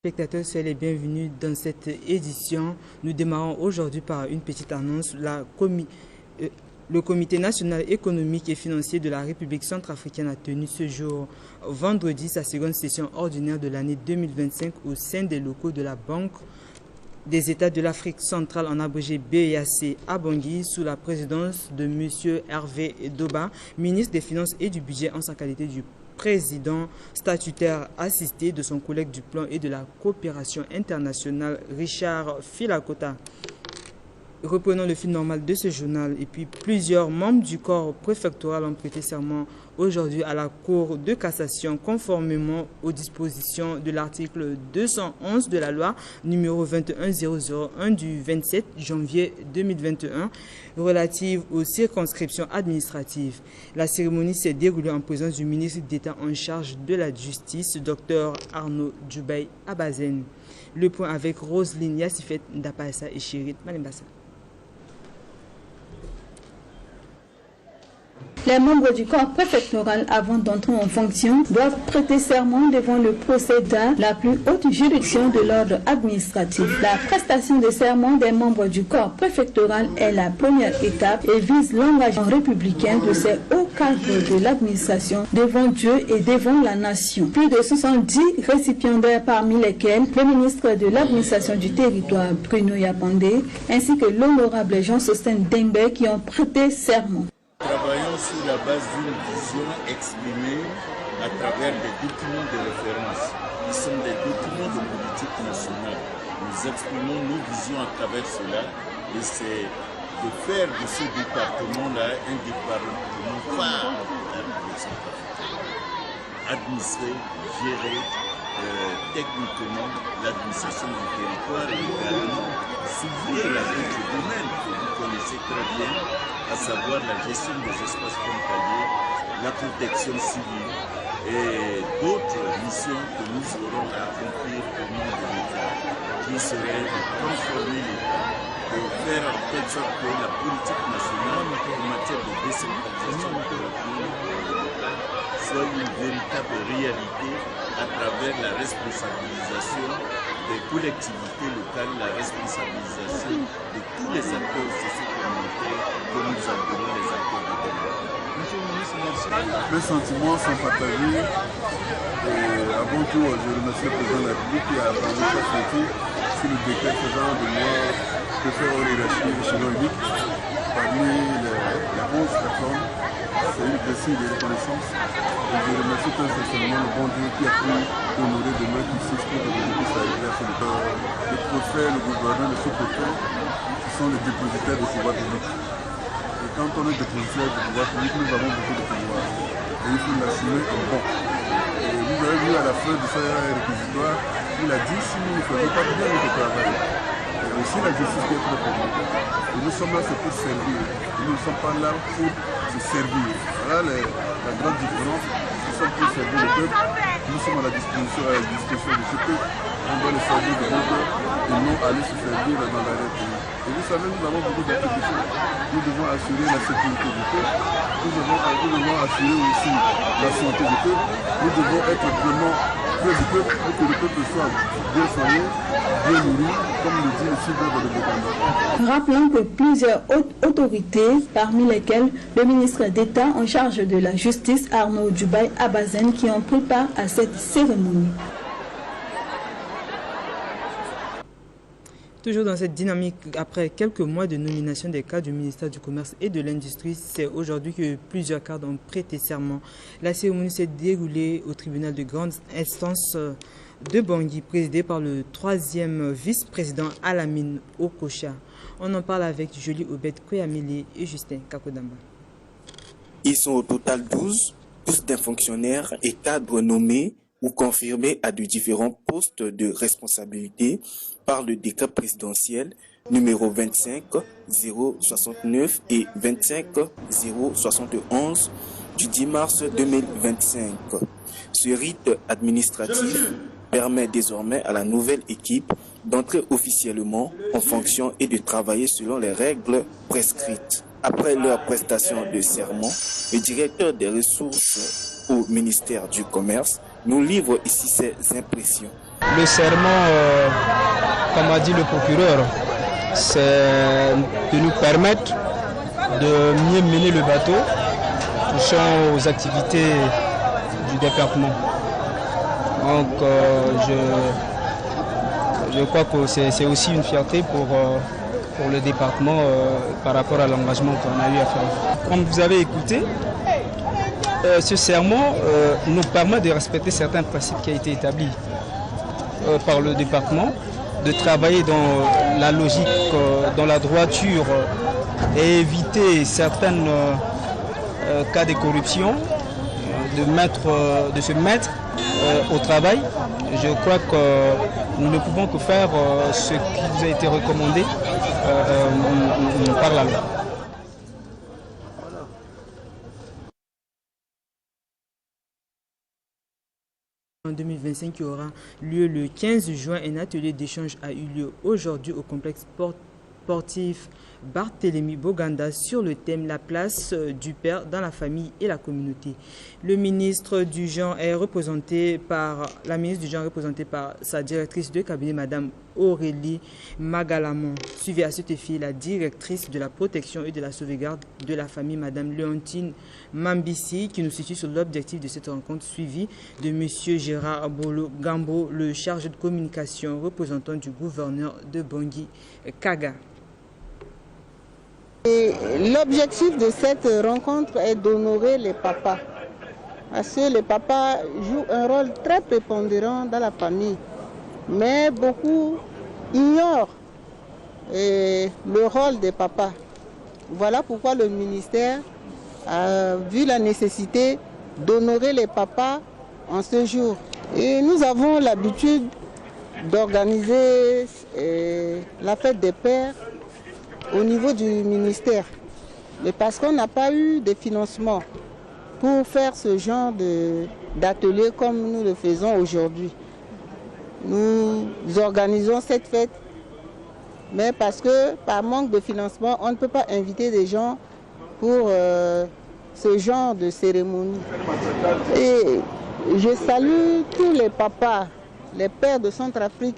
téléspectateurs, soyez les bienvenus dans cette édition. Nous démarrons aujourd'hui par une petite annonce. Le Comité national économique et financier de la République centrafricaine a tenu ce jour, vendredi, sa seconde session ordinaire de l'année 2025 au sein des locaux de la Banque des États de l'Afrique centrale, en abrégé BEAC, à Bangui, sous la présidence de M. Hervé Doba, ministre des Finances et du Budget, en sa qualité du président statutaire, assisté de son collègue du plan et de la coopération internationale, Richard Filakota. Reprenons le fil normal de ce journal. Et puis, plusieurs membres du corps préfectoral ont prêté serment aujourd'hui à la Cour de cassation, conformément aux dispositions de l'article 211 de la loi numéro 21001 du 27 janvier 2021 relative aux circonscriptions administratives. La cérémonie s'est déroulée en présence du ministre d'État en charge de la justice, Dr Arnaud Djoubay Abazen. Le point avec Roselyne Yassifet Ndapassa et Chérit Malembassa. Les membres du corps préfectoral, avant d'entrer en fonction, doivent prêter serment devant le procès d'art, la plus haute juridiction de l'ordre administratif. La prestation de serment des membres du corps préfectoral est la première étape et vise l'engagement républicain de ces hauts cadres de l'administration devant Dieu et devant la nation. Plus de 70 récipiendaires, parmi lesquels le ministre de l'administration du territoire, Bruno Yapandé, ainsi que l'honorable Jean-Sostène Dembe, qui ont prêté serment. Travaillons sur la base d'une vision exprimée à travers des documents de référence qui sont des documents de politique nationale. Nous exprimons nos visions à travers cela et c'est de faire de ce département-là un département phare de la République centrafricaine. Administrer, gérer techniquement l'administration du territoire et également s'ouvrir à d'autres domaines que vous connaissez très bien, à savoir la gestion des espaces frontaliers, la protection civile et d'autres missions que nous aurons à accomplir au nom de l'État, qui serait de transformer l'État, de faire en telle sorte que la politique nationale en matière de décentralisation de l'État soit une véritable réalité à travers la responsabilisation des collectivités locales, la responsabilisation de tous les acteurs socio-communautaires que nous appelons les acteurs de développement. Monsieur le ministre, merci. Les sentiments sont partagés. Et avant tout, je remercie le président de la République qui a parlé de sur le décret faisant de moi de faire une hiérarchie échelon unique parmi les 11 personnes. C'est une blessure de reconnaissance. Et je remercie très sincèrement le bon Dieu qui a pu honorer de mettre ici pour que je puisse arriver à ce temps. Le préfet, le gouverneur, le sous-préfet, ce sont les dépositaires du pouvoir public. Et quand on est dépositaire du pouvoir public, nous avons beaucoup de pouvoir. Et il faut l'assumer comme bon. Et vous avez vu à la fin de ce réquisitoire, il a dit si nous ne faisons pas bien notre travail. Et aussi la justice qui est très importante. Et nous sommes là, c'est pour servir. Et nous ne sommes pas là pour se servir. Voilà la grande différence. Nous sommes pour servir le peuple. Nous sommes à la disposition de ce peuple. On doit le servir de notre peuple et non aller se servir dans l'arrêt. Et vous savez, nous avons beaucoup d'activités. Nous devons assurer la sécurité du peuple. Nous devons assurer aussi la santé du peuple. Nous devons être vraiment près du peuple pour que le peuple soit bien soigné, bien nourri, comme le dit le sylvain de l'indépendance. Rappelons que plusieurs autorités, parmi lesquelles le ministre d'État en charge de la justice, Arnaud Djoubay Abazen, qui ont pris part à cette cérémonie. Toujours dans cette dynamique, après quelques mois de nomination des cadres du ministère du Commerce et de l'Industrie, c'est aujourd'hui que plusieurs cadres ont prêté serment. La cérémonie s'est déroulée au tribunal de grande instance de Bangui, présidé par le 3e vice-président Alamine Okocha. On en parle avec Jolie Obed Koyamele et Justin Kakodamba. Ils sont au total 12, tous des fonctionnaires et cadres nommés ou confirmés à de différents postes de responsabilité par le décret présidentiel numéro 25-069 et 25-071 du 10 mars 2025. Ce rite administratif permet désormais à la nouvelle équipe d'entrer officiellement en fonction et de travailler selon les règles prescrites. Après leur prestation de serment, le directeur des ressources au ministère du Commerce nous livre ici ses impressions Le serment, comme a dit le procureur, c'est de nous permettre de mieux mener le bateau touchant aux activités du département. Donc je crois que c'est aussi une fierté pour le département par rapport à l'engagement qu'on a eu à faire. Comme vous avez écouté, ce serment nous permet de respecter certains principes qui ont été établis par le département, de travailler dans la logique, dans la droiture et éviter certains cas de corruption, de se mettre au travail. Je crois que nous ne pouvons que faire ce qui nous a été recommandé par la loi. En 2025, qui aura lieu le 15 juin, un atelier d'échange a eu lieu aujourd'hui au complexe sportif Barthélemy Boganda sur le thème « La place du père dans la famille et la communauté ». Le ministre du genre est représenté par sa directrice de cabinet, Madame Aurélie Magalamon. Suivie à cet effet la directrice de la protection et de la sauvegarde de la famille, Madame Léontine Mambissi, qui nous situe sur l'objectif de cette rencontre, suivi de Monsieur Gérard Bolo Gambo, le chargé de communication représentant du gouverneur de Bangui, Kaga. L'objectif de cette rencontre est d'honorer les papas. Parce que les papas jouent un rôle très prépondérant dans la famille. Mais beaucoup ignorent le rôle des papas. Voilà pourquoi le ministère a vu la nécessité d'honorer les papas en ce jour. Et nous avons l'habitude d'organiser la fête des pères au niveau du ministère. Mais parce qu'on n'a pas eu de financement pour faire ce genre d'atelier comme nous le faisons aujourd'hui. Nous organisons cette fête, mais parce que par manque de financement, on ne peut pas inviter des gens pour ce genre de cérémonie. Et je salue tous les papas, les pères de Centrafrique.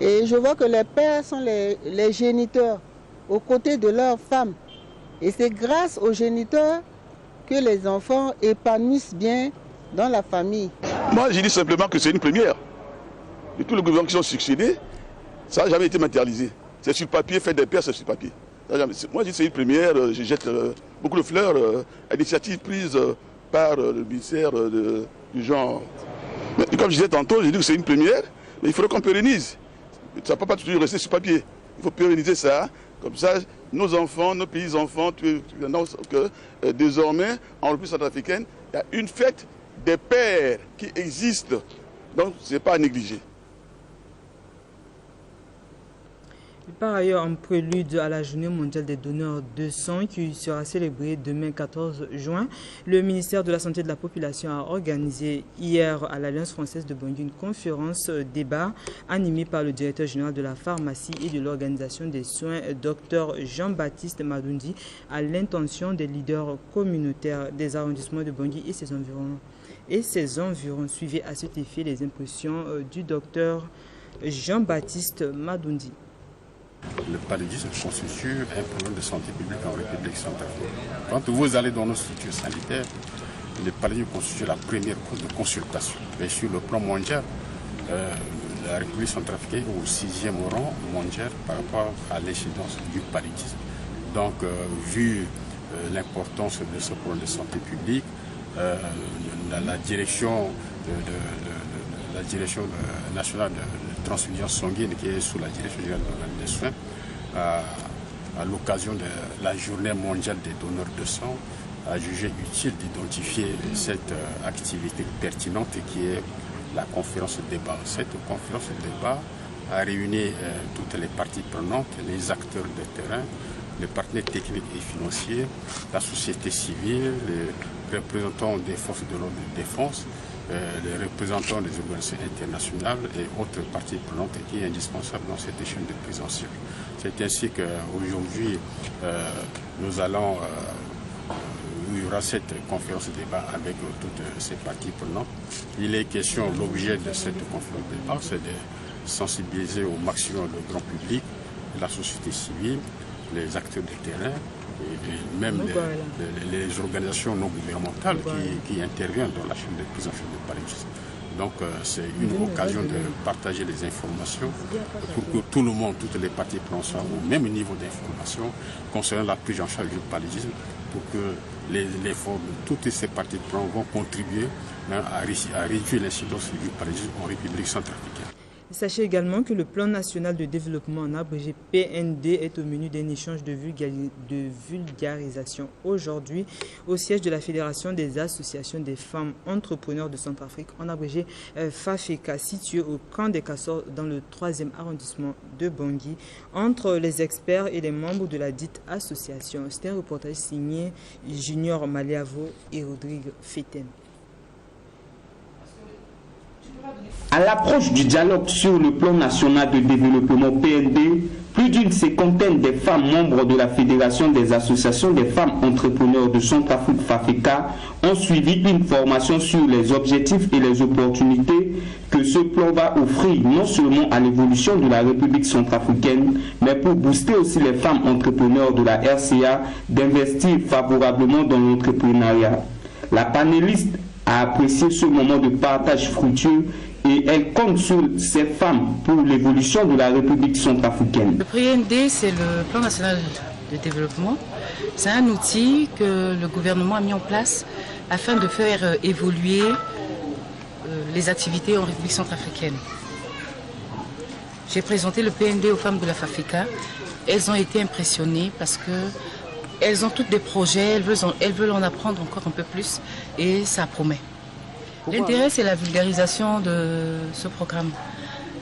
Et je vois que les pères sont les géniteurs aux côtés de leurs femmes. Et c'est grâce aux géniteurs que les enfants épanouissent bien dans la famille. Moi, je dis simplement que c'est une première. Et tous les gouvernements qui sont succédés, ça n'a jamais été matérialisé. C'est sur papier, fait des pères, c'est sur papier. Moi, je dis que c'est une première. Je jette beaucoup de fleurs à l'initiative prise par le ministère du genre. Mais comme je disais tantôt, je dis que c'est une première, mais il faudrait qu'on pérennise. Ça ne peut pas toujours rester sur papier. Il faut pérenniser ça. Comme ça, nos enfants, nos petits-enfants, que désormais, en République centrafricaine, il y a une fête des pères qui existe. Donc, ce n'est pas à négliger. Par ailleurs, en prélude à la journée mondiale des donneurs de sang qui sera célébrée demain 14 juin, le ministère de la Santé et de la Population a organisé hier à l'Alliance française de Bangui une conférence débat animée par le directeur général de la pharmacie et de l'organisation des soins, Dr Jean-Baptiste Madoundi, à l'intention des leaders communautaires des arrondissements de Bangui et ses environs. Suivez à cet effet les impressions du docteur Jean-Baptiste Madoundi. Le paludisme constitue un problème de santé publique en République centrafricaine. Quand vous allez dans nos structures sanitaires, le paludisme constitue la première cause de consultation. Et sur le plan mondial, la République centrafricaine est au 6e rang mondial par rapport à l'incidence du paludisme. Donc, vu l'importance de ce problème de santé publique, la direction nationale de transfusion sanguine qui est sous la direction générale des soins, à l'occasion de la journée mondiale des donneurs de sang, a jugé utile d'identifier cette activité pertinente qui est la conférence de débat. Cette conférence de débat a réuni toutes les parties prenantes, les acteurs de terrain, les partenaires techniques et financiers, la société civile, les représentants des forces de l'ordre de défense, les représentants des organisations internationales et autres parties prenantes qui est indispensable dans cette échelle de prise en charge. C'est ainsi qu'aujourd'hui, nous allons où il y aura cette conférence de débat avec toutes ces parties prenantes. Il est question, l'objet de cette conférence de débat, c'est de sensibiliser au maximum le grand public, la société civile, les acteurs de terrain, et même les organisations non gouvernementales qui interviennent dans la chaîne de prise en charge de paludisme. Donc c'est une occasion de partager les informations pour que tout le monde, toutes les parties prenantes soient au même niveau d'information concernant la prise en charge du paludisme, pour que l'effort de toutes ces parties prenantes vont contribuer à réduire l'incidence du paludisme en République centrafricaine. Sachez également que le plan national de développement en abrégé PND est au menu d'un échange de vulgarisation aujourd'hui au siège de la Fédération des associations des femmes entrepreneurs de Centrafrique, en abrégé FAFECA, situé au camp des Castors dans le 3e arrondissement de Bangui, entre les experts et les membres de la dite association. C'est un reportage signé Junior Maliavo et Rodrigue Feten. À l'approche du dialogue sur le plan national de développement PND, plus d'une cinquantaine de femmes membres de la Fédération des associations des femmes entrepreneurs de Centrafrique FAFECA ont suivi une formation sur les objectifs et les opportunités que ce plan va offrir non seulement à l'évolution de la République centrafricaine, mais pour booster aussi les femmes entrepreneurs de la RCA d'investir favorablement dans l'entrepreneuriat. La panéliste a apprécié ce moment de partage fructueux et elle compte sur ces femmes pour l'évolution de la République centrafricaine. Le PND, c'est le plan national de développement. C'est un outil que le gouvernement a mis en place afin de faire évoluer les activités en République centrafricaine. J'ai présenté le PND aux femmes de la FAFECA. Elles ont été impressionnées parce que elles ont toutes des projets, elles veulent en apprendre encore un peu plus et ça promet. L'intérêt, c'est la vulgarisation de ce programme.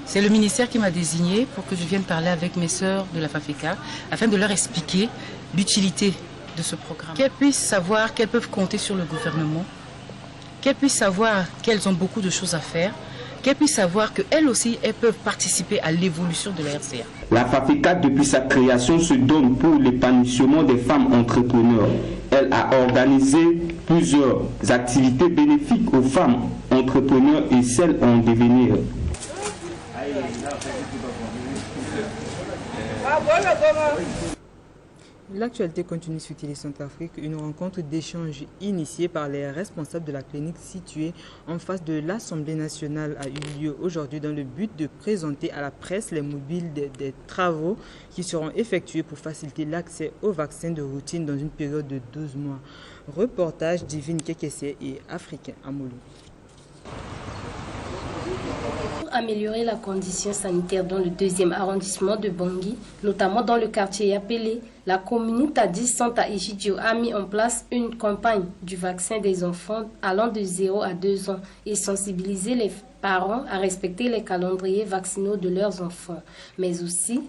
C'est le ministère qui m'a désigné pour que je vienne parler avec mes sœurs de la FAFECA afin de leur expliquer l'utilité de ce programme. Qu'elles puissent savoir qu'elles peuvent compter sur le gouvernement, qu'elles puissent savoir qu'elles ont beaucoup de choses à faire, qu'elles puissent savoir qu'elles aussi, elles peuvent participer à l'évolution de la RCA. La FAFECA, depuis sa création, se donne pour l'épanouissement des femmes entrepreneurs. Elle a organisé plusieurs activités bénéfiques aux femmes entrepreneurs et celles en devenir. L'actualité continue sur Télé Centrafrique, une rencontre d'échange initiée par les responsables de la clinique située en face de l'Assemblée nationale a eu lieu aujourd'hui dans le but de présenter à la presse les mobiles des travaux qui seront effectués pour faciliter l'accès aux vaccins de routine dans une période de 12 mois. Reportage Divine Kekesse et Africain Amoulou. Améliorer la condition sanitaire dans le 2e arrondissement de Bangui, notamment dans le quartier appelé, la communauté Tadis Santa Egidio a mis en place une campagne du vaccin des enfants allant de 0 à 2 ans et sensibiliser les parents à respecter les calendriers vaccinaux de leurs enfants, mais aussi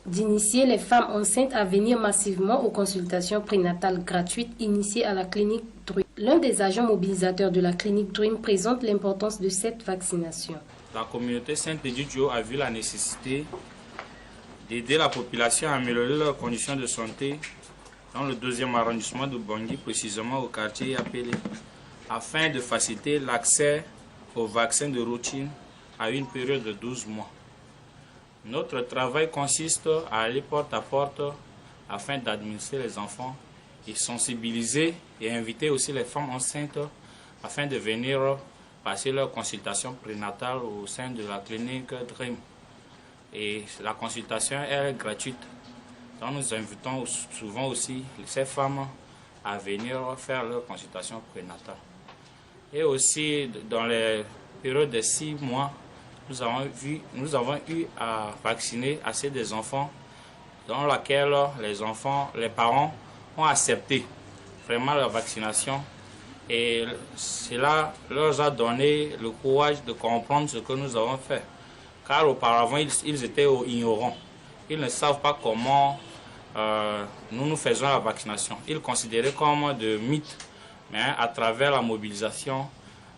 d'initier les femmes enceintes à venir massivement aux consultations prénatales gratuites initiées à la clinique Dream. L'un des agents mobilisateurs de la clinique Dream présente l'importance de cette vaccination. La communauté Saint-Egidio a vu la nécessité d'aider la population à améliorer leurs conditions de santé dans le 2e arrondissement de Bangui, précisément au quartier appelé, afin de faciliter l'accès aux vaccins de routine à une période de 12 mois. Notre travail consiste à aller porte à porte afin d'administrer les enfants et sensibiliser et inviter aussi les femmes enceintes afin de venir passer leur consultation prénatale au sein de la clinique Dream. Et la consultation est gratuite. Donc nous invitons souvent aussi ces femmes à venir faire leur consultation prénatale. Et aussi dans les périodes de 6 mois, nous avons eu à vacciner assez des enfants dans laquelle les parents ont accepté vraiment la vaccination. Et cela leur a donné le courage de comprendre ce que nous avons fait. Car auparavant, ils étaient ignorants. Ils ne savent pas comment nous faisons la vaccination. Ils considéraient comme de mythes. Mais à travers la mobilisation,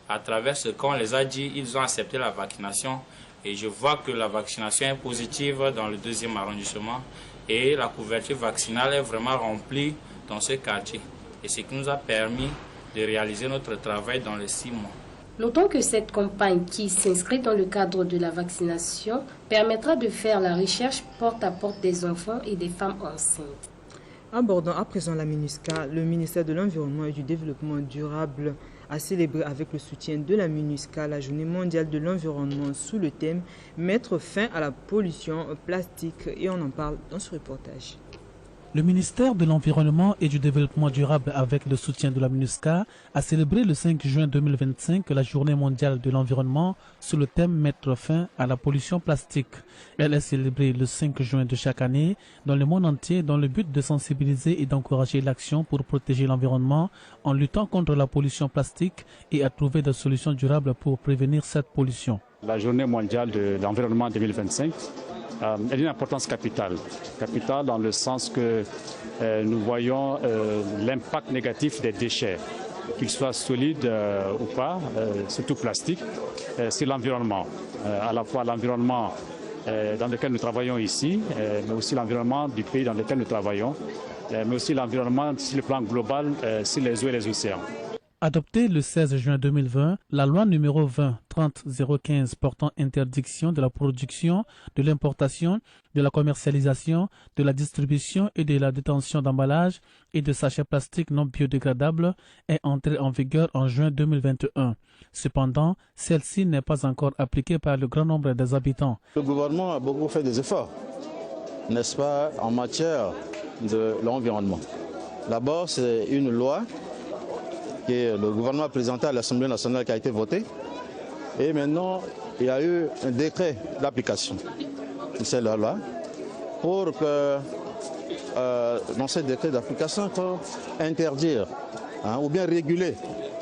à travers ce qu'on les a dit, ils ont accepté la vaccination. Et je vois que la vaccination est positive dans le 2e arrondissement. Et la couverture vaccinale est vraiment remplie dans ce quartier. et ce qui nous a permis de réaliser notre travail dans les 6 mois. Notons que cette campagne, qui s'inscrit dans le cadre de la vaccination, permettra de faire la recherche porte à porte des enfants et des femmes enceintes. Abordons à présent la MINUSCA. Le ministère de l'Environnement et du Développement durable a célébré avec le soutien de la MINUSCA la Journée mondiale de l'environnement sous le thème « Mettre fin à la pollution plastique » et on en parle dans ce reportage. Le ministère de l'Environnement et du Développement durable, avec le soutien de la MINUSCA, a célébré le 5 juin 2025 la Journée mondiale de l'environnement sous le thème « Mettre fin à la pollution plastique ». Elle est célébrée le 5 juin de chaque année dans le monde entier dans le but de sensibiliser et d'encourager l'action pour protéger l'environnement en luttant contre la pollution plastique et à trouver des solutions durables pour prévenir cette pollution. La Journée mondiale de l'environnement 2025 elle a une importance capitale. Capitale dans le sens que nous voyons l'impact négatif des déchets, qu'ils soient solides ou pas, surtout plastiques, sur l'environnement. À la fois l'environnement dans lequel nous travaillons ici, mais aussi l'environnement du pays dans lequel nous travaillons, mais aussi l'environnement sur le plan global, sur les eaux et les océans. Adoptée le 16 juin 2020, la loi numéro 20-30-015 portant interdiction de la production, de l'importation, de la commercialisation, de la distribution et de la détention d'emballages et de sachets plastiques non biodégradables est entrée en vigueur en juin 2021. Cependant, celle-ci n'est pas encore appliquée par le grand nombre des habitants. Le gouvernement a beaucoup fait des efforts, n'est-ce pas, en matière de l'environnement. D'abord, c'est une loi que le gouvernement a présenté à l'Assemblée nationale qui a été votée. Et maintenant, il y a eu un décret d'application de cette loi pour que, dans ce décret d'application, pour interdire ou bien réguler,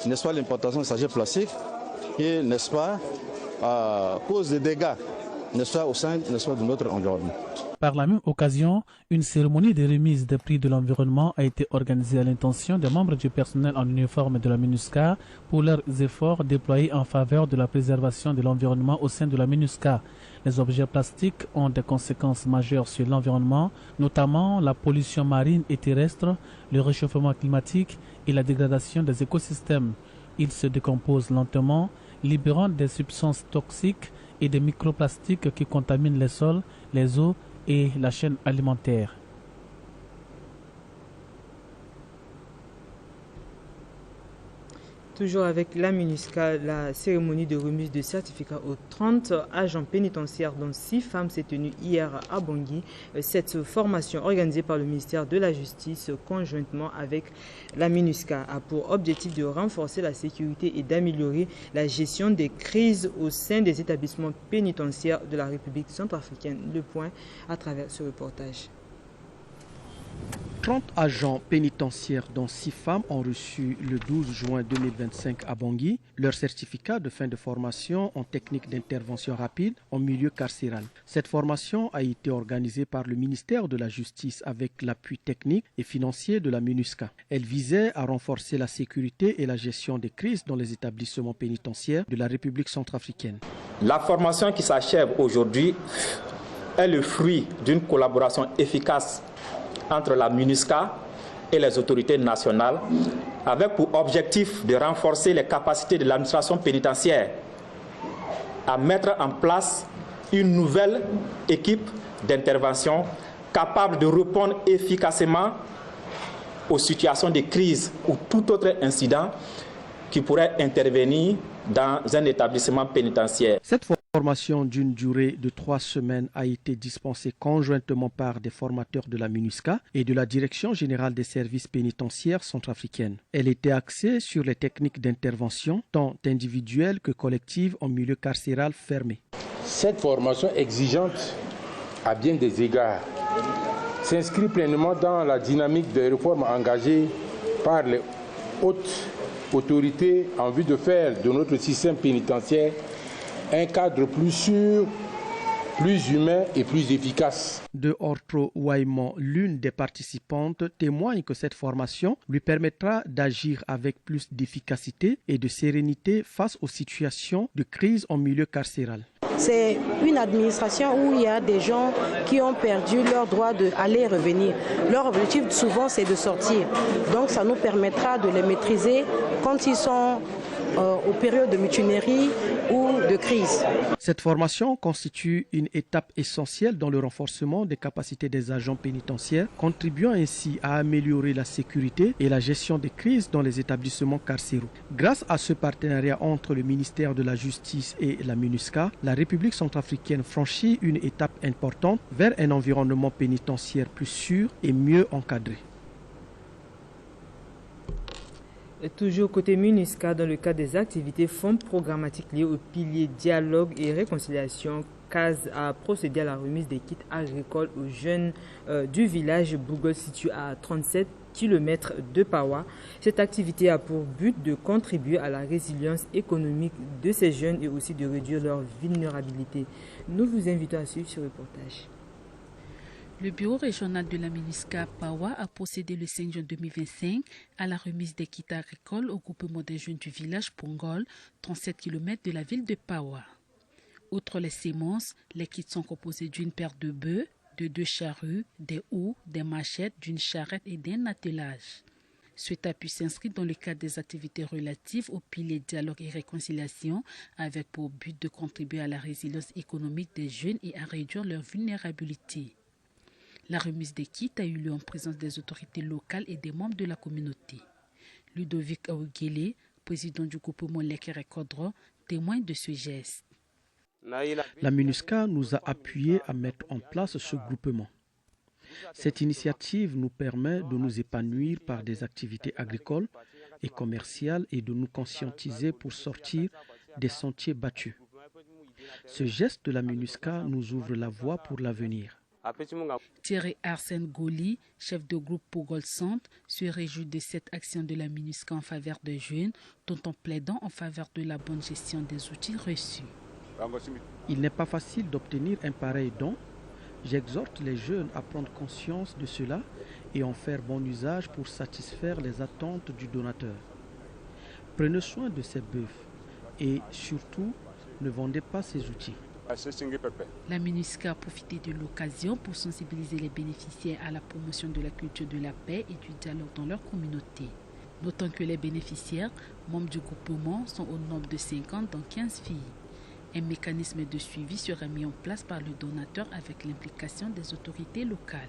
n'est-ce pas, l'importation de sachets plastiques qui, n'est-ce pas, cause des dégâts, n'est-ce pas, au sein, n'est-ce pas, de notre environnement. Par la même occasion, une cérémonie de remise des prix de l'environnement a été organisée à l'intention des membres du personnel en uniforme de la MINUSCA pour leurs efforts déployés en faveur de la préservation de l'environnement au sein de la MINUSCA. Les objets plastiques ont des conséquences majeures sur l'environnement, notamment la pollution marine et terrestre, le réchauffement climatique et la dégradation des écosystèmes. Ils se décomposent lentement, libérant des substances toxiques et des microplastiques qui contaminent les sols, les eaux et la chaîne alimentaire. Toujours avec la MINUSCA, la cérémonie de remise de certificats aux 30 agents pénitentiaires, dont 6 femmes, s'est tenue hier à Bangui. Cette formation organisée par le ministère de la Justice conjointement avec la MINUSCA a pour objectif de renforcer la sécurité et d'améliorer la gestion des crises au sein des établissements pénitentiaires de la République centrafricaine. Le point à travers ce reportage. 30 agents pénitentiaires, dont 6 femmes, ont reçu le 12 juin 2025 à Bangui leur certificat de fin de formation en technique d'intervention rapide en milieu carcéral. Cette formation a été organisée par le ministère de la Justice avec l'appui technique et financier de la MINUSCA. Elle visait à renforcer la sécurité et la gestion des crises dans les établissements pénitentiaires de la République centrafricaine. La formation qui s'achève aujourd'hui est le fruit d'une collaboration efficace entre la MINUSCA et les autorités nationales, avec pour objectif de renforcer les capacités de l'administration pénitentiaire à mettre en place une nouvelle équipe d'intervention capable de répondre efficacement aux situations de crise ou tout autre incident qui pourrait intervenir dans un établissement pénitentiaire. Cette formation d'une durée de 3 semaines a été dispensée conjointement par des formateurs de la MINUSCA et de la Direction générale des services pénitentiaires centrafricaines. Elle était axée sur les techniques d'intervention, tant individuelles que collectives en milieu carcéral fermé. Cette formation exigeante, à bien des égards, s'inscrit pleinement dans la dynamique de réformes engagées par les hautes autorités en vue de faire de notre système pénitentiaire un cadre plus sûr, plus humain et plus efficace. De Ortro Waiman, l'une des participantes, témoigne que cette formation lui permettra d'agir avec plus d'efficacité et de sérénité face aux situations de crise en milieu carcéral. C'est une administration où il y a des gens qui ont perdu leur droit d'aller et revenir. Leur objectif souvent c'est de sortir. Donc ça nous permettra de les maîtriser quand ils sont aux périodes de mutinerie ou de crise. Cette formation constitue une étape essentielle dans le renforcement des capacités des agents pénitentiaires, contribuant ainsi à améliorer la sécurité et la gestion des crises dans les établissements carcéraux. Grâce à ce partenariat entre le ministère de la Justice et la MINUSCA, la République centrafricaine franchit une étape importante vers un environnement pénitentiaire plus sûr et mieux encadré. Toujours côté MINUSCA, dans le cadre des activités fonds programmatiques liées au pilier dialogue et réconciliation, CAS a procédé à la remise des kits agricoles aux jeunes du village Bougol situé à 37 km de Pawa. Cette activité a pour but de contribuer à la résilience économique de ces jeunes et aussi de réduire leur vulnérabilité. Nous vous invitons à suivre ce reportage. Le bureau régional de la MINUSCA Pawa a procédé le 5 juin 2025 à la remise des kits agricoles au groupement des jeunes du village Pongol, 37 km de la ville de Pawa. Outre les semences, les kits sont composés d'une paire de bœufs, de 2 charrues, des houes, des machettes, d'une charrette et d'un attelage. Cet appui s'inscrit dans le cadre des activités relatives au pilier dialogue et réconciliation, avec pour but de contribuer à la résilience économique des jeunes et à réduire leur vulnérabilité. La remise des kits a eu lieu en présence des autorités locales et des membres de la communauté. Ludovic Aougele, président du groupement Lekere Kodro, témoigne de ce geste. La MINUSCA nous a appuyés à mettre en place ce groupement. Cette initiative nous permet de nous épanouir par des activités agricoles et commerciales et de nous conscientiser pour sortir des sentiers battus. Ce geste de la MINUSCA nous ouvre la voie pour l'avenir. Thierry Arsène Goli, chef de groupe Pogol Centre, se réjouit de cette action de la MINUSCA en faveur des jeunes, tout en plaidant en faveur de la bonne gestion des outils reçus. Il n'est pas facile d'obtenir un pareil don. J'exhorte les jeunes à prendre conscience de cela et en faire bon usage pour satisfaire les attentes du donateur. Prenez soin de ces bœufs et surtout, ne vendez pas ces outils. La MINUSCA a profité de l'occasion pour sensibiliser les bénéficiaires à la promotion de la culture de la paix et du dialogue dans leur communauté. Notons que les bénéficiaires, membres du groupement, sont au nombre de 50 dans 15 filles. Un mécanisme de suivi sera mis en place par le donateur avec l'implication des autorités locales.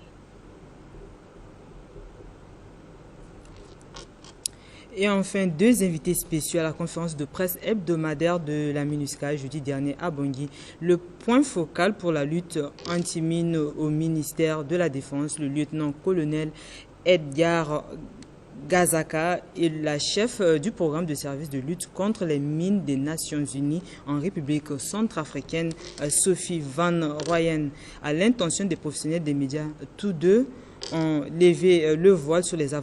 Et enfin, 2 invités spéciaux à la conférence de presse hebdomadaire de la MINUSCA jeudi dernier à Bangui. Le point focal pour la lutte anti-mine au ministère de la Défense, le lieutenant-colonel Edgar Gazaka et la chef du programme de service de lutte contre les mines des Nations Unies en République centrafricaine, Sophie Van Rooyen, à l'intention des professionnels des médias. Tous deux ont levé le voile sur les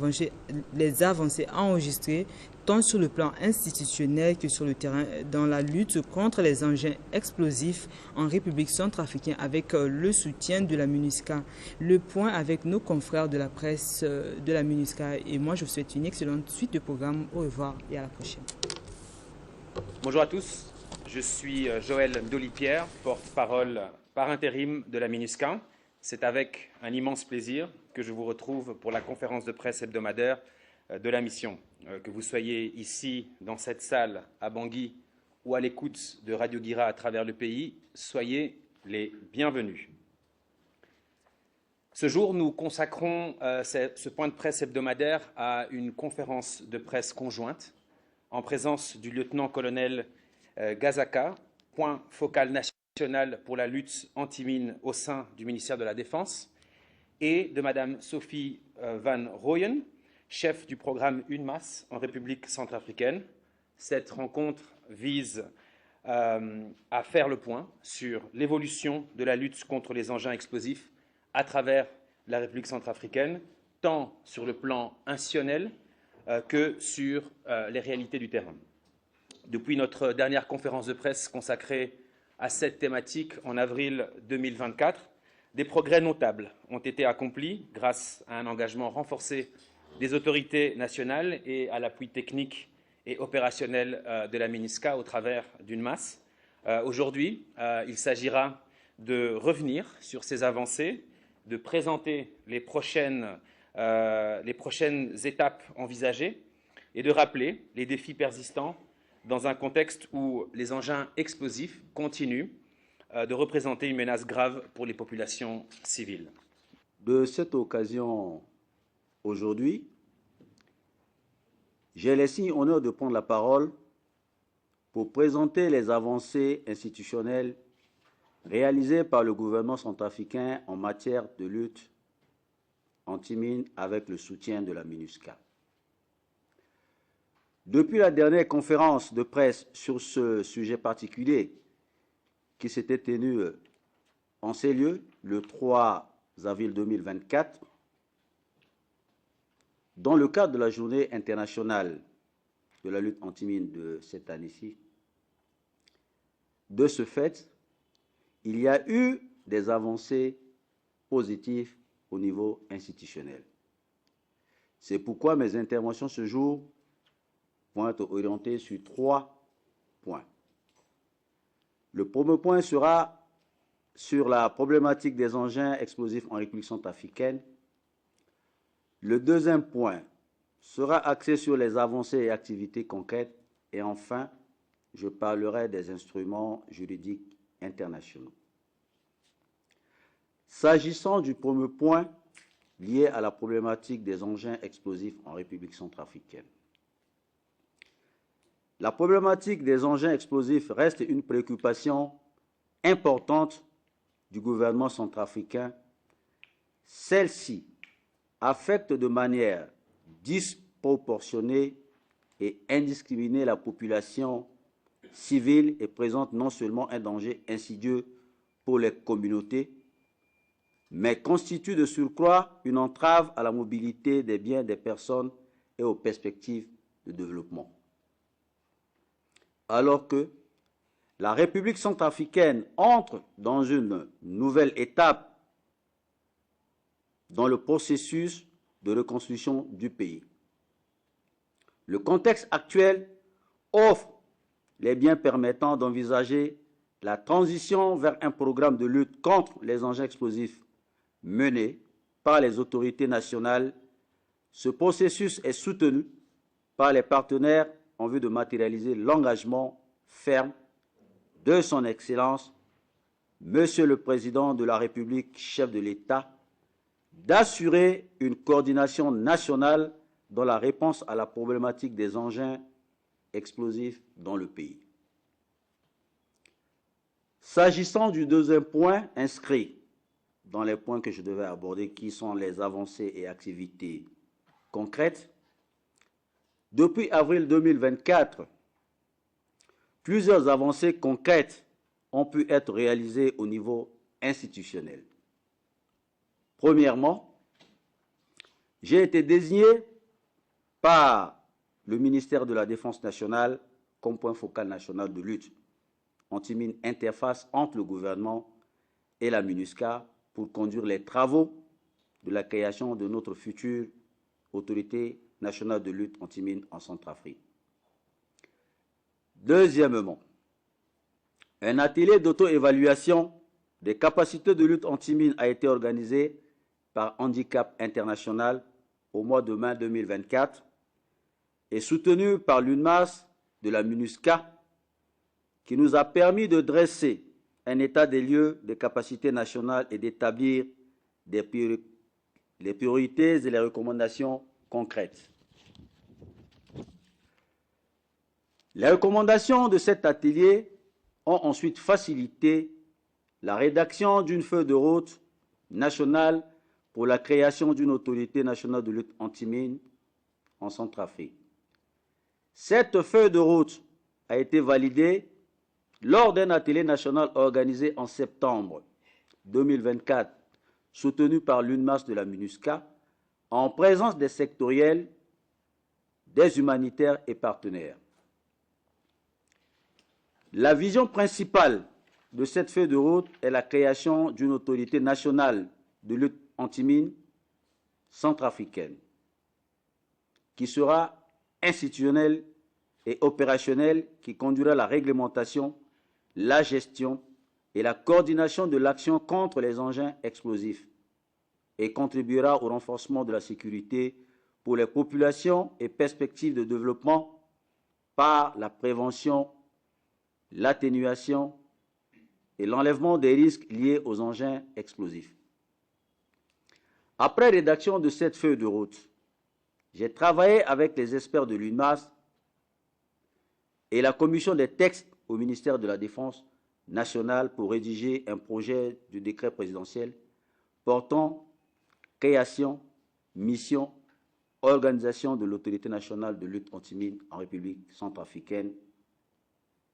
avancées enregistrées tant sur le plan institutionnel que sur le terrain dans la lutte contre les engins explosifs en République centrafricaine avec le soutien de la MINUSCA. Le point avec nos confrères de la presse de la MINUSCA et moi je vous souhaite une excellente suite de programme. Au revoir et à la prochaine. Bonjour à tous, je suis Joël Ndoli-Pierre, porte-parole par intérim de la MINUSCA. C'est avec un immense plaisir que je vous retrouve pour la conférence de presse hebdomadaire de la mission. Que vous soyez ici, dans cette salle, à Bangui, ou à l'écoute de Radio Guira à travers le pays, soyez les bienvenus. Ce jour, nous consacrons ce point de presse hebdomadaire à une conférence de presse conjointe en présence du lieutenant-colonel Gazaka, point focal national pour la lutte anti-mine au sein du ministère de la Défense, et de Madame Sophie Van Rooyen, chef du programme UNMAS en République centrafricaine. Cette rencontre vise à faire le point sur l'évolution de la lutte contre les engins explosifs à travers la République centrafricaine, tant sur le plan institutionnel que sur les réalités du terrain. Depuis notre dernière conférence de presse consacrée à cette thématique en avril 2024, des progrès notables ont été accomplis grâce à un engagement renforcé des autorités nationales et à l'appui technique et opérationnel de la MINUSCA au travers d'UNMAS, Aujourd'hui, il s'agira de revenir sur ces avancées, de présenter les prochaines étapes envisagées et de rappeler les défis persistants dans un contexte où les engins explosifs continuent de représenter une menace grave pour les populations civiles. De cette occasion, aujourd'hui, j'ai l'insigne honneur de prendre la parole pour présenter les avancées institutionnelles réalisées par le gouvernement centrafricain en matière de lutte anti-mine avec le soutien de la MINUSCA. Depuis la dernière conférence de presse sur ce sujet particulier qui s'était tenue en ces lieux le 3 avril 2024, dans le cadre de la journée internationale de la lutte anti-mine de cette année-ci, de ce fait, il y a eu des avancées positives au niveau institutionnel. C'est pourquoi mes interventions ce jour vont être orientées sur 3 points. Le premier point sera sur la problématique des engins explosifs en République centrafricaine. Le deuxième point sera axé sur les avancées et activités concrètes. Et enfin, je parlerai des instruments juridiques internationaux. S'agissant du premier point lié à la problématique des engins explosifs en République centrafricaine, la problématique des engins explosifs reste une préoccupation importante du gouvernement centrafricain. Celle-ci affecte de manière disproportionnée et indiscriminée la population civile et présente non seulement un danger insidieux pour les communautés, mais constitue de surcroît une entrave à la mobilité des biens des personnes et aux perspectives de développement. Alors que la République centrafricaine entre dans une nouvelle étape dans le processus de reconstruction du pays. Le contexte actuel offre les biens permettant d'envisager la transition vers un programme de lutte contre les engins explosifs mené par les autorités nationales. Ce processus est soutenu par les partenaires en vue de matérialiser l'engagement ferme de son Excellence, Monsieur le Président de la République, chef de l'État, d'assurer une coordination nationale dans la réponse à la problématique des engins explosifs dans le pays. S'agissant du deuxième point inscrit dans les points que je devais aborder, qui sont les avancées et activités concrètes, depuis avril 2024, plusieurs avancées concrètes ont pu être réalisées au niveau institutionnel. Premièrement, j'ai été désigné par le ministère de la Défense nationale comme point focal national de lutte anti-mine interface entre le gouvernement et la MINUSCA pour conduire les travaux de la création de notre future autorité nationale de lutte anti-mine en Centrafrique. Deuxièmement, un atelier d'auto-évaluation des capacités de lutte anti-mine a été organisé par Handicap International au mois de mai 2024 et soutenu par l'UNMAS de la MINUSCA, qui nous a permis de dresser un état des lieux des capacités nationales et d'établir les priorités et les recommandations concrètes. Les recommandations de cet atelier ont ensuite facilité la rédaction d'une feuille de route nationale pour la création d'une autorité nationale de lutte anti-mine en Centrafrique. Cette feuille de route a été validée lors d'un atelier national organisé en septembre 2024, soutenu par l'UNMAS de la MINUSCA, en présence des sectoriels, des humanitaires et partenaires. La vision principale de cette feuille de route est la création d'une autorité nationale de lutte anti-mine centrafricaine, qui sera institutionnelle et opérationnelle, qui conduira à la réglementation, la gestion et la coordination de l'action contre les engins explosifs et contribuera au renforcement de la sécurité pour les populations et perspectives de développement par la prévention, l'atténuation et l'enlèvement des risques liés aux engins explosifs. Après rédaction de cette feuille de route, j'ai travaillé avec les experts de l'UNMAS et la commission des textes au ministère de la Défense nationale pour rédiger un projet de décret présidentiel portant création, mission, organisation de l'autorité nationale de lutte anti-mine en République centrafricaine,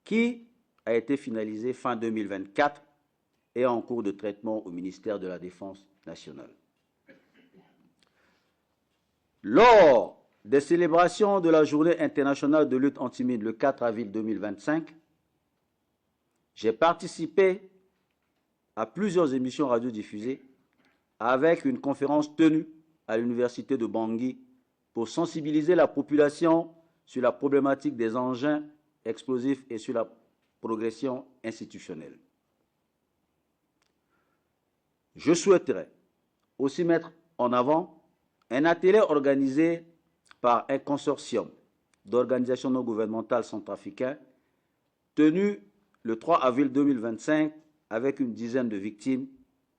qui a été finalisé fin 2024 et en cours de traitement au ministère de la Défense nationale. Lors des célébrations de la Journée internationale de lutte anti-mine le 4 avril 2025, j'ai participé à plusieurs émissions radiodiffusées avec une conférence tenue à l'université de Bangui pour sensibiliser la population sur la problématique des engins explosifs et sur la progression institutionnelle. Je souhaiterais aussi mettre en avant un atelier organisé par un consortium d'organisations non gouvernementales centrafricaines tenu le 3 avril 2025 avec une dizaine de victimes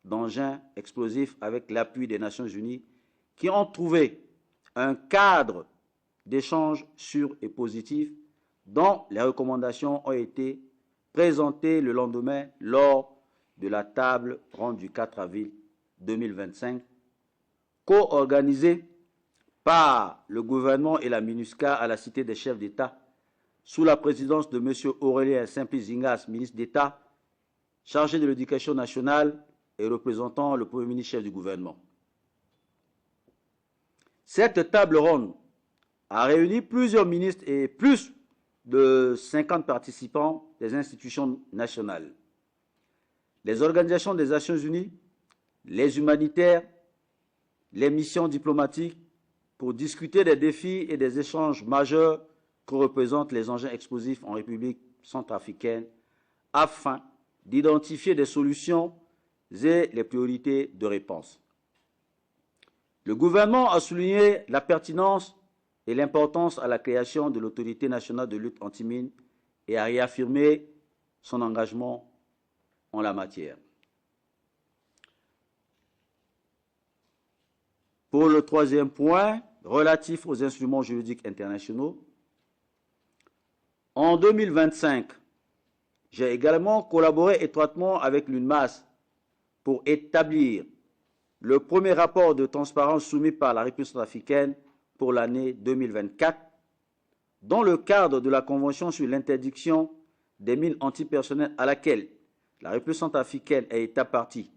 d'engins explosifs avec l'appui des Nations Unies qui ont trouvé un cadre d'échange sûr et positif dont les recommandations ont été présentées le lendemain lors de la table ronde du 4 avril 2025, co-organisée par le gouvernement et la MINUSCA à la Cité des chefs d'État, sous la présidence de M. Aurélien Simplice-Zingas, ministre d'État, chargé de l'éducation nationale et représentant le Premier ministre chef du gouvernement. Cette table ronde a réuni plusieurs ministres et plus de 50 participants des institutions nationales, les organisations des Nations Unies, les humanitaires, les missions diplomatiques, pour discuter des défis et des échanges majeurs que représentent les engins explosifs en République centrafricaine, afin d'identifier des solutions et les priorités de réponse. Le gouvernement a souligné la pertinence et l'importance à la création de l'autorité nationale de lutte anti-mine et a réaffirmé son engagement en la matière. Pour le troisième point, relatif aux instruments juridiques internationaux, en 2025, j'ai également collaboré étroitement avec l'UNMAS pour établir le premier rapport de transparence soumis par la République centrafricaine pour l'année 2024, dans le cadre de la Convention sur l'interdiction des mines antipersonnelles à laquelle la République centrafricaine est État partie.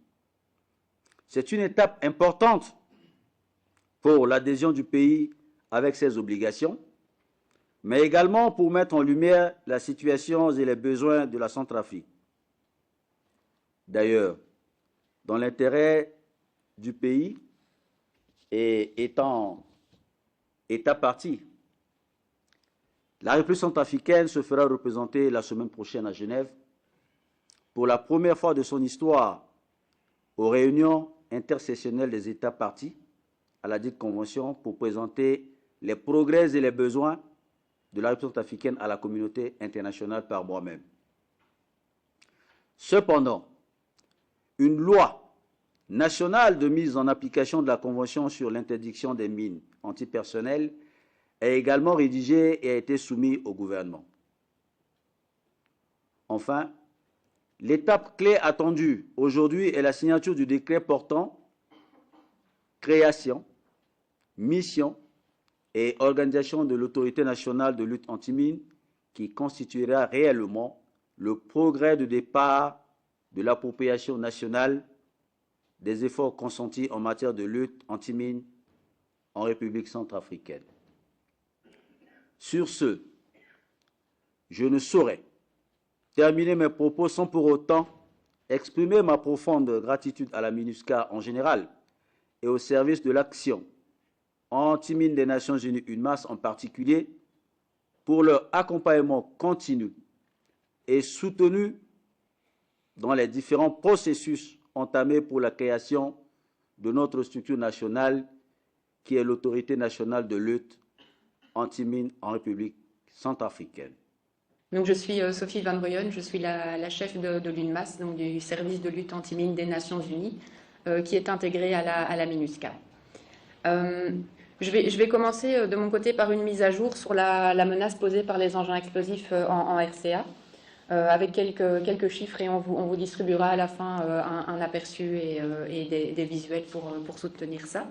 C'est une étape importante pour l'adhésion du pays avec ses obligations, mais également pour mettre en lumière la situation et les besoins de la Centrafrique. D'ailleurs, dans l'intérêt du pays et étant État partie, la République centrafricaine se fera représenter la semaine prochaine à Genève pour la première fois de son histoire aux réunions intersessionnelles des États partis à la dite convention pour présenter les progrès et les besoins de la République centrafricaine à la communauté internationale par moi-même. Cependant, une loi nationale de mise en application de la Convention sur l'interdiction des mines antipersonnelles est également rédigée et a été soumise au gouvernement. Enfin, l'étape clé attendue aujourd'hui est la signature du décret portant création, mission et organisation de l'autorité nationale de lutte anti-mine qui constituera réellement le progrès de départ de l'appropriation nationale des efforts consentis en matière de lutte anti-mine en République centrafricaine. Sur ce, je ne saurais terminer mes propos sans pour autant exprimer ma profonde gratitude à la MINUSCA en général et au service de l'action anti-mine des Nations Unies, UNMAS en particulier, pour leur accompagnement continu et soutenu dans les différents processus entamés pour la création de notre structure nationale qui est l'autorité nationale de lutte anti-mine en République centrafricaine. Donc, je suis Sophie Van Rooyen, je suis la chef de l'UNMAS, donc du service de lutte anti-mine des Nations Unies, qui est intégré à la MINUSCA. Je vais commencer de mon côté par une mise à jour sur la menace posée par les engins explosifs en RCA, avec quelques chiffres, et on vous distribuera à la fin un aperçu et des visuels pour soutenir ça.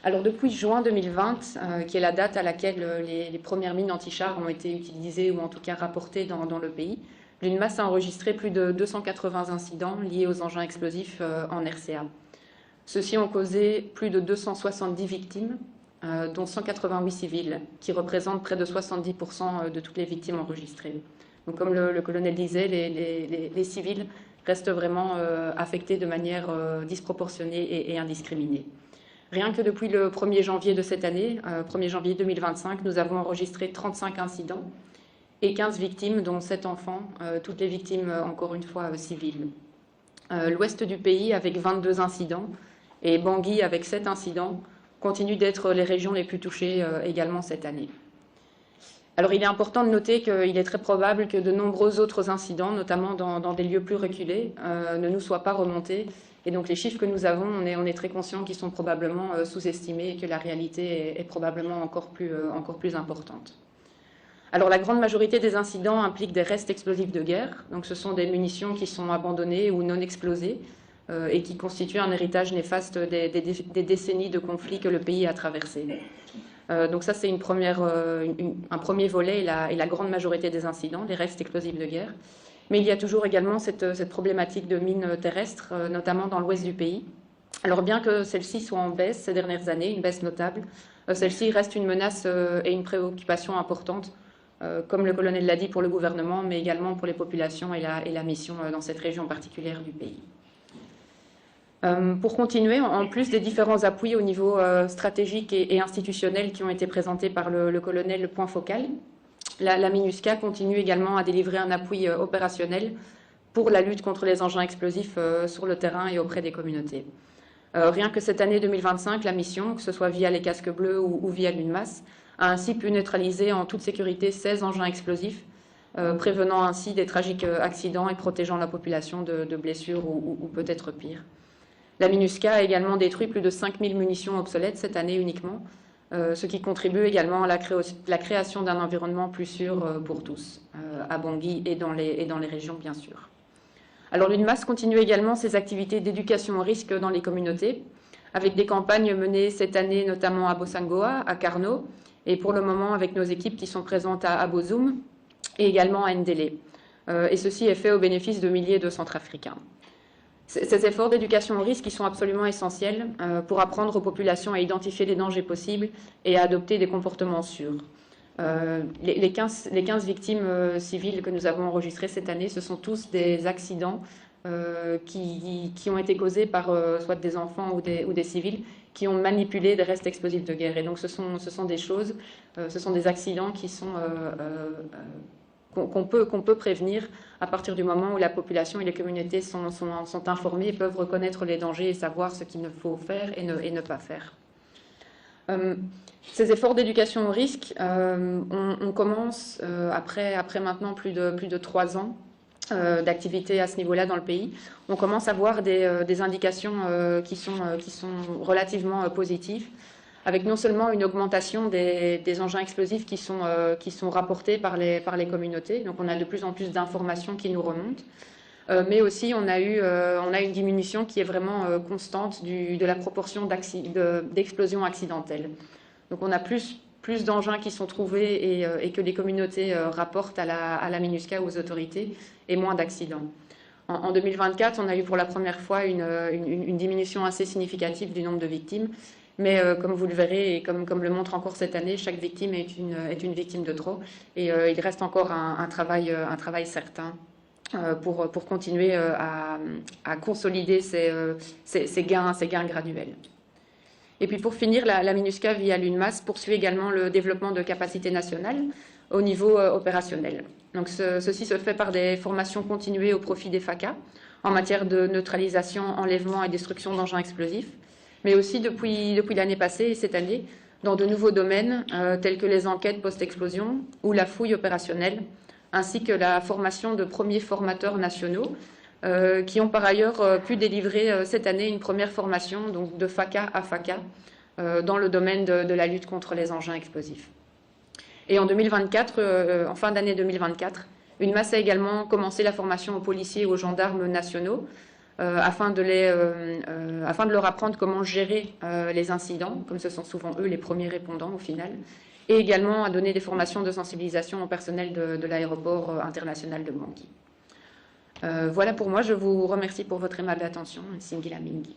Alors depuis juin 2020, qui est la date à laquelle les premières mines anti-chars ont été utilisées ou en tout cas rapportées dans le pays, l'UNMAS a enregistré plus de 280 incidents liés aux engins explosifs en RCA. Ceux-ci ont causé plus de 270 victimes, dont 188 civils, qui représentent près de 70% de toutes les victimes enregistrées. Donc, comme le colonel disait, les civils restent vraiment affectés de manière disproportionnée et indiscriminée. Rien que depuis le 1er janvier de cette année, 1er janvier 2025, nous avons enregistré 35 incidents et 15 victimes, dont 7 enfants, toutes les victimes, encore une fois, civiles. L'ouest du pays, avec 22 incidents, et Bangui, avec 7 incidents, continuent d'être les régions les plus touchées également cette année. Alors, il est important de noter qu'il est très probable que de nombreux autres incidents, notamment dans des lieux plus reculés, ne nous soient pas remontés. Et donc, les chiffres que nous avons, on est très conscients qu'ils sont probablement sous-estimés et que la réalité est probablement encore plus importante. Alors, la grande majorité des incidents impliquent des restes explosifs de guerre. Donc, ce sont des munitions qui sont abandonnées ou non explosées et qui constituent un héritage néfaste des décennies de conflits que le pays a traversés. Donc ça, c'est un premier volet et la grande majorité des incidents, les restes explosifs de guerre. Mais il y a toujours également cette problématique de mines terrestres, notamment dans l'ouest du pays. Alors bien que celle-ci soit en baisse ces dernières années, une baisse notable, celle-ci reste une menace et une préoccupation importante, comme le colonel l'a dit, pour le gouvernement, mais également pour les populations et la mission dans cette région particulière du pays. Pour continuer, en plus des différents appuis au niveau stratégique et institutionnel qui ont été présentés par le colonel Point Focal, la MINUSCA continue également à délivrer un appui opérationnel pour la lutte contre les engins explosifs sur le terrain et auprès des communautés. Rien que cette année 2025, la mission, que ce soit via les casques bleus ou via l'UNMAS, a ainsi pu neutraliser en toute sécurité 16 engins explosifs, prévenant ainsi des tragiques accidents et protégeant la population de blessures ou peut-être pire. La MINUSCA a également détruit plus de 5000 munitions obsolètes cette année uniquement, ce qui contribue également à la création d'un environnement plus sûr pour tous, à Bangui et dans les régions bien sûr. Alors l'UNMAS continue également ses activités d'éducation au risque dans les communautés, avec des campagnes menées cette année notamment à Bossangoa, à Karno, et pour le moment avec nos équipes qui sont présentes à Bozoum et également à Ndélé. Et ceci est fait au bénéfice de milliers de Centrafricains. Ces efforts d'éducation au risque qui sont absolument essentiels pour apprendre aux populations à identifier les dangers possibles et à adopter des comportements sûrs. Les 15 victimes civiles que nous avons enregistrées cette année, ce sont tous des accidents qui ont été causés par soit des enfants ou des civils qui ont manipulé des restes explosifs de guerre. Et donc ce sont des choses, ce sont des accidents qui sont... qu'on peut prévenir à partir du moment où la population et les communautés sont informées et peuvent reconnaître les dangers et savoir ce qu'il ne faut faire et ne pas faire. Ces efforts d'éducation au risque, on commence, après maintenant plus de 3 ans d'activité à ce niveau-là dans le pays, on commence à voir des indications qui sont relativement positives, avec non seulement une augmentation des engins explosifs qui sont rapportés par les communautés, donc on a de plus en plus d'informations qui nous remontent, mais aussi on a une diminution qui est vraiment constante de la proportion d'explosions accidentelles. Donc on a plus d'engins qui sont trouvés et que les communautés rapportent à la MINUSCA ou aux autorités, et moins d'accidents. En 2024, on a eu pour la première fois une diminution assez significative du nombre de victimes, mais comme vous le verrez et comme le montre encore cette année, chaque victime est une victime de trop, et il reste encore un travail certain pour continuer à consolider ces gains graduels. Et puis pour finir, la MINUSCA via l'UNMAS poursuit également le développement de capacités nationales au niveau opérationnel. Donc ceci se fait par des formations continuées au profit des FACA en matière de neutralisation, enlèvement et destruction d'engins explosifs, mais aussi depuis l'année passée et cette année dans de nouveaux domaines tels que les enquêtes post-explosion ou la fouille opérationnelle, ainsi que la formation de premiers formateurs nationaux qui ont par ailleurs pu délivrer cette année une première formation donc de FACA à FACA dans le domaine de la lutte contre les engins explosifs. Et en 2024, en fin d'année 2024, UNMAS a également commencé la formation aux policiers et aux gendarmes nationaux afin de leur apprendre comment gérer les incidents, comme ce sont souvent eux les premiers répondants au final, et également à donner des formations de sensibilisation au personnel de l'aéroport international de Bangui. Voilà pour moi, je vous remercie pour votre aimable attention. Singila Mingi.